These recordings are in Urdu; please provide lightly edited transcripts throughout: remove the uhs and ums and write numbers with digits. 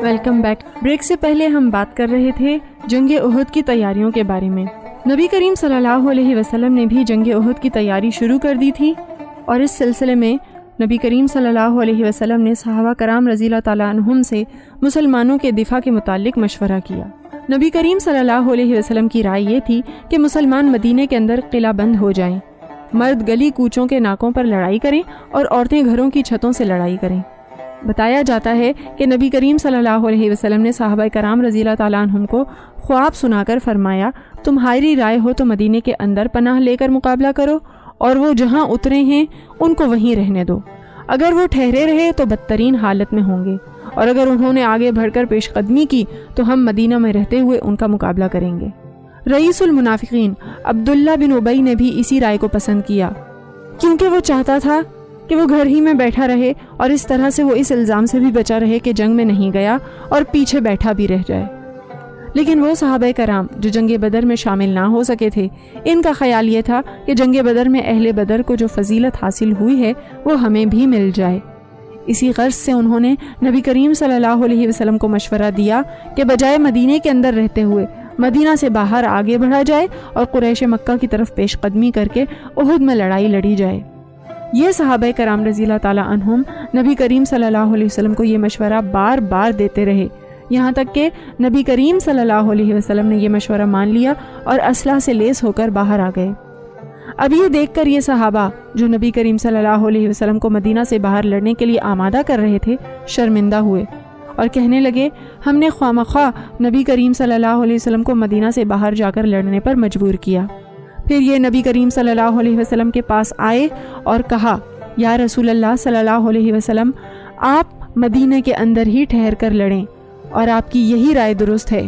Welcome back. بریک سے پہلے ہم بات کر رہے تھے جنگ احد کی تیاریوں کے بارے میں۔ نبی کریم صلی اللہ علیہ وسلم نے بھی جنگ احد کی تیاری شروع کر دی تھی، اور اس سلسلے میں نبی کریم صلی اللہ علیہ وسلم نے صحابہ کرام رضی اللہ تعالیٰ عنہم سے مسلمانوں کے دفاع کے متعلق مشورہ کیا۔ نبی کریم صلی اللہ علیہ وسلم کی رائے یہ تھی کہ مسلمان مدینے کے اندر قلعہ بند ہو جائیں، مرد گلی کوچوں کے ناکوں پر لڑائی کریں اور عورتیں گھروں کی چھتوں سے لڑائی کریں۔ بتایا جاتا ہے کہ نبی کریم صلی اللہ علیہ وسلم نے صحابہ کرام رضی اللہ تعالیٰ عنہم کو خواب سنا کر فرمایا، تمہاری رائے ہو تو مدینے کے اندر پناہ لے کر مقابلہ کرو، اور وہ جہاں اترے ہیں ان کو وہیں رہنے دو۔ اگر وہ ٹھہرے رہے تو بدترین حالت میں ہوں گے، اور اگر انہوں نے آگے بڑھ کر پیش قدمی کی تو ہم مدینہ میں رہتے ہوئے ان کا مقابلہ کریں گے۔ رئیس المنافقین عبداللہ بن ابی نے بھی اسی رائے کو پسند کیا، کیونکہ وہ چاہتا تھا کہ وہ گھر ہی میں بیٹھا رہے، اور اس طرح سے وہ اس الزام سے بھی بچا رہے کہ جنگ میں نہیں گیا اور پیچھے بیٹھا بھی رہ جائے۔ لیکن وہ صحابہ کرام جو جنگ بدر میں شامل نہ ہو سکے تھے، ان کا خیال یہ تھا کہ جنگ بدر میں اہل بدر کو جو فضیلت حاصل ہوئی ہے وہ ہمیں بھی مل جائے۔ اسی غرض سے انہوں نے نبی کریم صلی اللہ علیہ وسلم کو مشورہ دیا کہ بجائے مدینے کے اندر رہتے ہوئے مدینہ سے باہر آگے بڑھا جائے اور قریش مکہ کی طرف پیش قدمی کر کے احد میں لڑائی لڑی جائے۔ یہ صحابہ کرام رضی اللہ تعالیٰ عنہم نبی کریم صلی اللہ علیہ وسلم کو یہ مشورہ بار بار دیتے رہے، یہاں تک کہ نبی کریم صلی اللہ علیہ وسلم نے یہ مشورہ مان لیا اور اسلحہ سے لیس ہو کر باہر آ گئے۔ اب یہ دیکھ کر یہ صحابہ جو نبی کریم صلی اللہ علیہ وسلم کو مدینہ سے باہر لڑنے کے لیے آمادہ کر رہے تھے شرمندہ ہوئے اور کہنے لگے، ہم نے خواہ نبی کریم صلی اللہ علیہ وسلم کو مدینہ سے باہر جا کر لڑنے پر مجبور کیا۔ پھر یہ نبی کریم صلی اللہ علیہ وسلم کے پاس آئے اور کہا، یا رسول اللہ صلی اللہ علیہ وسلم، آپ مدینہ کے اندر ہی ٹھہر کر لڑیں، اور آپ کی یہی رائے درست ہے۔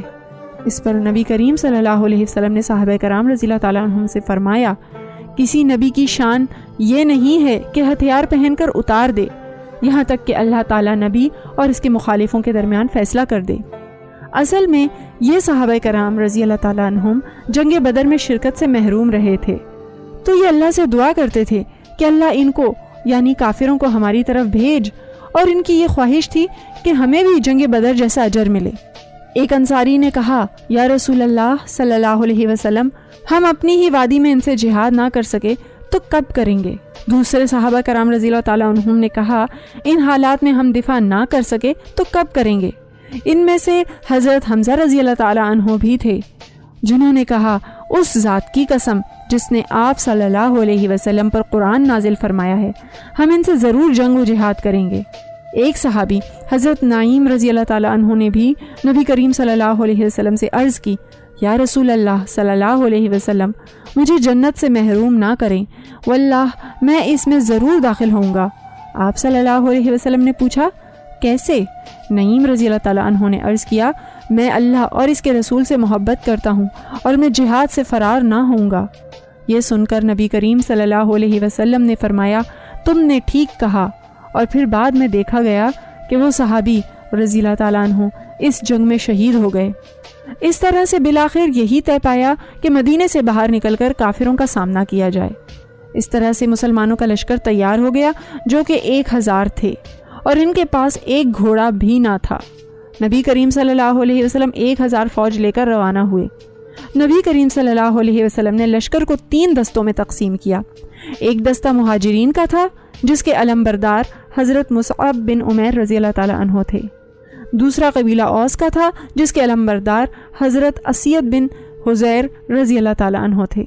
اس پر نبی کریم صلی اللہ علیہ وسلم نے صحابہ کرام رضی اللہ تعالیٰ عنہم سے فرمایا، کسی نبی کی شان یہ نہیں ہے کہ ہتھیار پہن کر اتار دے، یہاں تک کہ اللہ تعالیٰ نبی اور اس کے مخالفوں کے درمیان فیصلہ کر دے۔ اصل میں یہ صحابہ کرام رضی اللہ تعالیٰ عنہم جنگ بدر میں شرکت سے محروم رہے تھے، تو یہ اللہ سے دعا کرتے تھے کہ اللہ ان کو یعنی کافروں کو ہماری طرف بھیج، اور ان کی یہ خواہش تھی کہ ہمیں بھی جنگ بدر جیسا اجر ملے۔ ایک انصاری نے کہا، یا رسول اللہ صلی اللہ علیہ وسلم، ہم اپنی ہی وادی میں ان سے جہاد نہ کر سکے تو کب کریں گے؟ دوسرے صحابہ کرام رضی اللہ تعالیٰ عنہم نے کہا، ان حالات میں ہم دفاع نہ کر سکے تو کب کریں گے؟ ان میں سے حضرت حمزہ رضی اللہ تعالیٰ عنہ بھی تھے، جنہوں نے کہا، اس ذات کی قسم جس نے آپ صلی اللہ علیہ وسلم پر قرآن نازل فرمایا ہے، ہم ان سے ضرور جنگ و جہاد کریں گے۔ ایک صحابی حضرت نعیم رضی اللہ تعالیٰ عنہ نے بھی نبی کریم صلی اللہ علیہ وسلم سے عرض کی، یا رسول اللہ صلی اللہ علیہ وسلم، مجھے جنت سے محروم نہ کریں، واللہ میں اس میں ضرور داخل ہوں گا۔ آپ صلی اللہ علیہ وسلم نے پوچھا، کیسے؟ نعیم رضی اللہ تعالیٰ عنہ نے عرض کیا، میں اللہ اور اس کے رسول سے محبت کرتا ہوں اور میں جہاد سے فرار نہ ہوں گا۔ یہ سن کر نبی کریم صلی اللہ علیہ وسلم نے فرمایا، تم نے ٹھیک کہا، اور پھر بعد میں دیکھا گیا کہ وہ صحابی رضی اللہ تعالیٰ عنہ اس جنگ میں شہید ہو گئے۔ اس طرح سے بالآخر یہی طے پایا کہ مدینے سے باہر نکل کر کافروں کا سامنا کیا جائے۔ اس طرح سے مسلمانوں کا لشکر تیار ہو گیا جو کہ 1000 تھے، اور ان کے پاس ایک گھوڑا بھی نہ تھا۔ نبی کریم صلی اللہ علیہ وسلم 1000 فوج لے کر روانہ ہوئے۔ نبی کریم صلی اللہ علیہ وسلم نے لشکر کو 3 دستوں میں تقسیم کیا۔ ایک دستہ مہاجرین کا تھا جس کے علمبردار حضرت مصعب بن عمیر رضی اللہ تعالیٰ عنہ تھے۔ دوسرا قبیلہ اوس کا تھا جس کے علمبردار حضرت اسید بن حزیر رضی اللہ تعالیٰ عنہ تھے،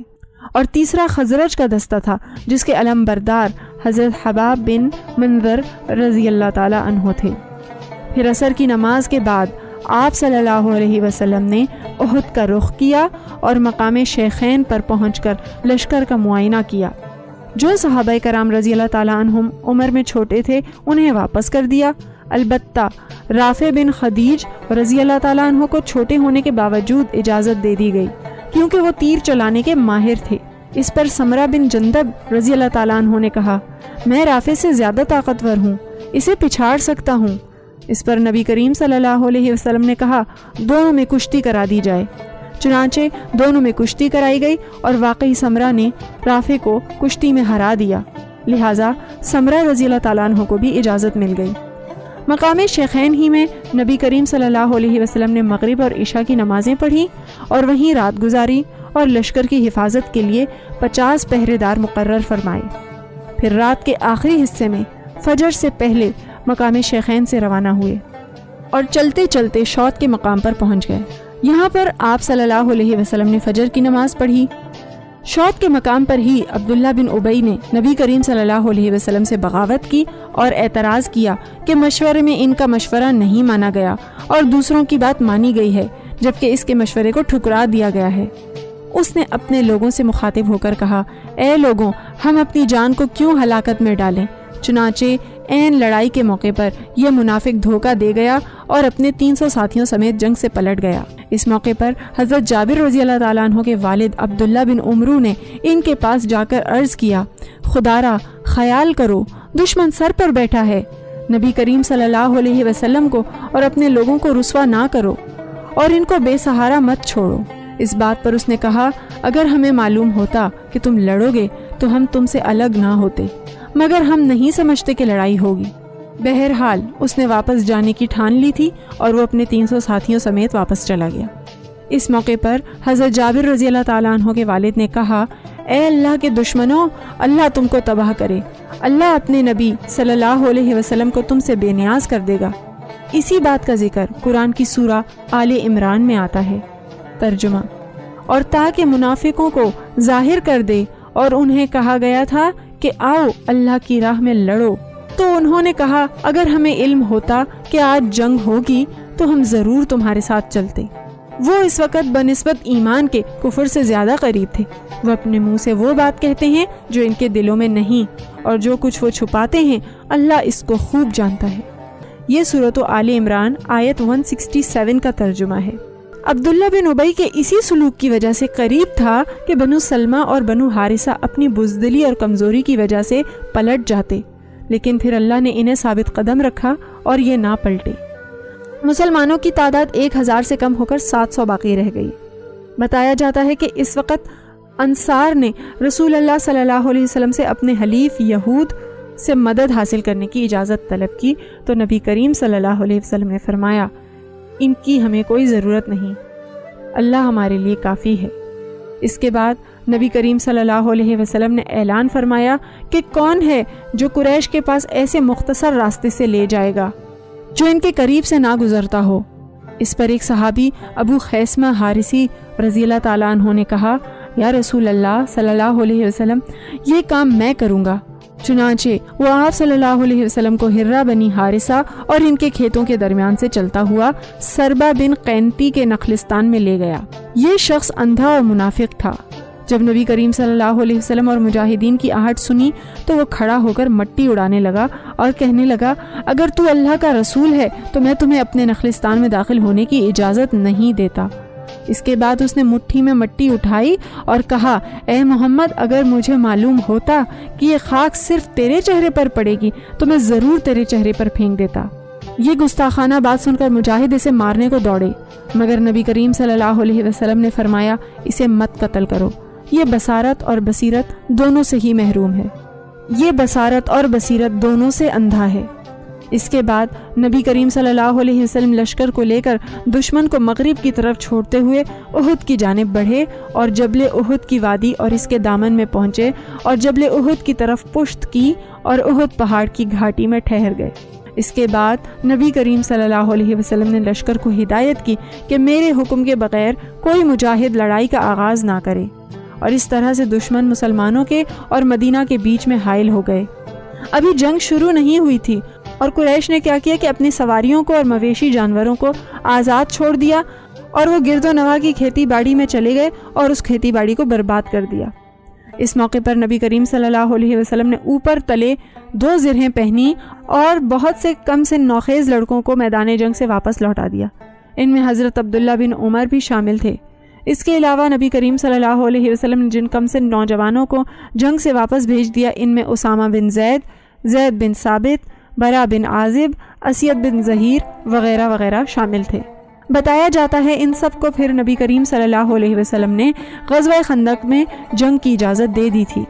اور تیسرا خزرج کا دستہ تھا جس کے علمبردار حضرت حباب بن منذر رضی اللہ تعالیٰ عنہ تھے۔ پھر عصر کی نماز کے بعد آپ صلی اللہ علیہ وسلم نے احد کا رخ کیا اور مقام شیخین پر پہنچ کر لشکر کا معائنہ کیا۔ جو صحابہ کرام رضی اللہ تعالیٰ عنہم عمر میں چھوٹے تھے انہیں واپس کر دیا، البتہ رافع بن خدیج رضی اللہ تعالیٰ عنہ کو چھوٹے ہونے کے باوجود اجازت دے دی گئی کیونکہ وہ تیر چلانے کے ماہر تھے۔ اس پر سمرہ بن جندب رضی اللہ تعالیٰ عنہ نے کہا، میں رافع سے زیادہ طاقتور ہوں، اسے پچھاڑ سکتا ہوں۔ اس پر نبی کریم صلی اللہ علیہ وسلم نے کہا، دونوں میں کشتی کرا دی جائے۔ چنانچہ دونوں میں کشتی کرائی گئی اور واقعی سمرہ نے رافع کو کشتی میں ہرا دیا، لہٰذا سمرہ رضی اللہ تعالیٰ عنہ کو بھی اجازت مل گئی۔ مقام شیخین ہی میں نبی کریم صلی اللہ علیہ وسلم نے مغرب اور عشاء کی نمازیں پڑھی اور وہیں رات گزاری اور لشکر کی حفاظت کے لیے 50 پہرے دار مقرر فرمائے۔ پھر رات کے آخری حصے میں فجر سے پہلے مقام شیخین سے روانہ ہوئے اور چلتے چلتے شوط کے مقام پر پہنچ گئے۔ یہاں پر آپ صلی اللہ علیہ وسلم نے فجر کی نماز پڑھی۔ شوط کے مقام پر ہی عبداللہ بن ابی نے نبی کریم صلی اللہ علیہ وسلم سے بغاوت کی اور اعتراض کیا کہ مشورے میں ان کا مشورہ نہیں مانا گیا اور دوسروں کی بات مانی گئی ہے جبکہ اس کے مشورے کو ٹھکرا دیا گیا ہے۔ اس نے اپنے لوگوں سے مخاطب ہو کر کہا، اے لوگوں، ہم اپنی جان کو کیوں ہلاکت میں ڈالیں؟ چنانچہ عین لڑائی کے موقع پر یہ منافق دھوکہ دے گیا اور اپنے 300 ساتھیوں سمیت جنگ سے پلٹ گیا۔ اس موقع پر حضرت جابر رضی اللہ تعالیٰ عنہ کے والد عبداللہ بن عمرو نے ان کے پاس جا کر عرض کیا، خدارا خیال کرو، دشمن سر پر بیٹھا ہے، نبی کریم صلی اللہ علیہ وسلم کو اور اپنے لوگوں کو رسوا نہ کرو اور ان کو بے سہارا مت چھوڑو۔ اس بات پر اس نے کہا، اگر ہمیں معلوم ہوتا کہ تم لڑو گے تو ہم تم سے الگ نہ ہوتے، مگر ہم نہیں سمجھتے کہ لڑائی ہوگی۔ بہرحال اس نے واپس جانے کی ٹھان لی تھی اور وہ اپنے 300 ساتھیوں سمیت واپس چلا گیا۔ اس موقع پر حضرت جابر رضی اللہ تعالیٰ عنہ کے والد نے کہا، اے اللہ کے دشمنوں، اللہ تم کو تباہ کرے، اللہ اپنے نبی صلی اللہ علیہ وسلم کو تم سے بے نیاز کر دے گا۔ اسی بات کا ذکر قرآن کی سورہ آل عمران میں آتا ہے۔ ترجمہ: اور تاکہ منافقوں کو ظاہر کر دے اور انہیں کہا گیا تھا کہ آؤ اللہ کی راہ میں لڑو، تو انہوں نے کہا اگر ہمیں علم ہوتا کہ آج جنگ ہوگی تو ہم ضرور تمہارے ساتھ چلتے۔ وہ اس وقت بنسبت ایمان کے کفر سے زیادہ قریب تھے۔ وہ اپنے منہ سے وہ بات کہتے ہیں جو ان کے دلوں میں نہیں، اور جو کچھ وہ چھپاتے ہیں اللہ اس کو خوب جانتا ہے۔ یہ سورۃ آل عمران آیت 167 کا ترجمہ ہے۔ عبداللہ بن ابی کے اسی سلوک کی وجہ سے قریب تھا کہ بنو سلمہ اور بنو حارثہ اپنی بزدلی اور کمزوری کی وجہ سے پلٹ جاتے، لیکن پھر اللہ نے انہیں ثابت قدم رکھا اور یہ نہ پلٹے۔ مسلمانوں کی تعداد 1000 سے کم ہو کر 700 باقی رہ گئی۔ بتایا جاتا ہے کہ اس وقت انصار نے رسول اللہ صلی اللہ علیہ وسلم سے اپنے حلیف یہود سے مدد حاصل کرنے کی اجازت طلب کی تو نبی کریم صلی اللہ علیہ وسلم نے فرمایا، ان کی ہمیں کوئی ضرورت نہیں، اللہ ہمارے لیے کافی ہے۔ اس کے بعد نبی کریم صلی اللہ علیہ وسلم نے اعلان فرمایا کہ کون ہے جو قریش کے پاس ایسے مختصر راستے سے لے جائے گا جو ان کے قریب سے نہ گزرتا ہو۔ اس پر ایک صحابی ابو خیثمہ حارثی رضی اللہ تعالیٰ عنہ نے کہا، یا رسول اللہ صلی اللہ علیہ وسلم، یہ کام میں کروں گا۔ چنانچہ وہ آپ صلی اللہ علیہ وسلم کو ہرہ بنی حارثہ اور ان کے کھیتوں کے درمیان سے چلتا ہوا سربا بن قینتی کے نخلستان میں لے گیا۔ یہ شخص اندھا اور منافق تھا۔ جب نبی کریم صلی اللہ علیہ وسلم اور مجاہدین کی آہٹ سنی تو وہ کھڑا ہو کر مٹی اڑانے لگا اور کہنے لگا، اگر تو اللہ کا رسول ہے تو میں تمہیں اپنے نخلستان میں داخل ہونے کی اجازت نہیں دیتا۔ اس کے بعد اس نے مٹھی میں مٹی اٹھائی اور کہا، اے محمد، اگر مجھے معلوم ہوتا کہ یہ خاک صرف تیرے چہرے پر پڑے گی تو میں ضرور تیرے چہرے پر پھینک دیتا۔ یہ گستاخانہ بات سن کر مجاہد اسے مارنے کو دوڑے، مگر نبی کریم صلی اللہ علیہ وسلم نے فرمایا، اسے مت قتل کرو، یہ بصارت اور بصیرت دونوں سے ہی محروم ہے، یہ بصارت اور بصیرت دونوں سے اندھا ہے۔ اس کے بعد نبی کریم صلی اللہ علیہ وسلم لشکر کو لے کر دشمن کو مغرب کی طرف چھوڑتے ہوئے احد کی جانب بڑھے اور جبل احد کی وادی اور اس کے دامن میں پہنچے اور جبل احد کی طرف پشت کی اور احد پہاڑ کی گھاٹی میں ٹھہر گئے۔ اس کے بعد نبی کریم صلی اللہ علیہ وسلم نے لشکر کو ہدایت کی کہ میرے حکم کے بغیر کوئی مجاہد لڑائی کا آغاز نہ کرے، اور اس طرح سے دشمن مسلمانوں کے اور مدینہ کے بیچ میں حائل ہو گئے۔ ابھی جنگ شروع نہیں ہوئی تھی اور قریش نے کیا کیا کہ اپنی سواریوں کو اور مویشی جانوروں کو آزاد چھوڑ دیا اور وہ گرد و نواح کی کھیتی باڑی میں چلے گئے اور اس کھیتی باڑی کو برباد کر دیا۔ اس موقع پر نبی کریم صلی اللہ علیہ وسلم نے اوپر تلے 2 زرہیں پہنی اور بہت سے کم سن نوخیز لڑکوں کو میدان جنگ سے واپس لوٹا دیا۔ ان میں حضرت عبداللہ بن عمر بھی شامل تھے۔ اس کے علاوہ نبی کریم صلی اللہ علیہ وسلم نے جن کم سن نوجوانوں کو جنگ سے واپس بھیج دیا، ان میں اسامہ بن زید، زید بن ثابت، برا بن عازب، اسید بن ظہیر وغیرہ وغیرہ شامل تھے۔ بتایا جاتا ہے ان سب کو پھر نبی کریم صلی اللہ علیہ وسلم نے غزوہ خندق میں جنگ کی اجازت دے دی تھی،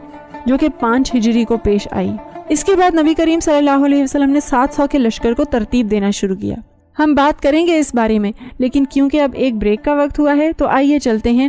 جو کہ 5 ہجری کو پیش آئی۔ اس کے بعد نبی کریم صلی اللہ علیہ وسلم نے 700 کے لشکر کو ترتیب دینا شروع کیا۔ ہم بات کریں گے اس بارے میں، لیکن کیونکہ اب ایک بریک کا وقت ہوا ہے تو آئیے چلتے ہیں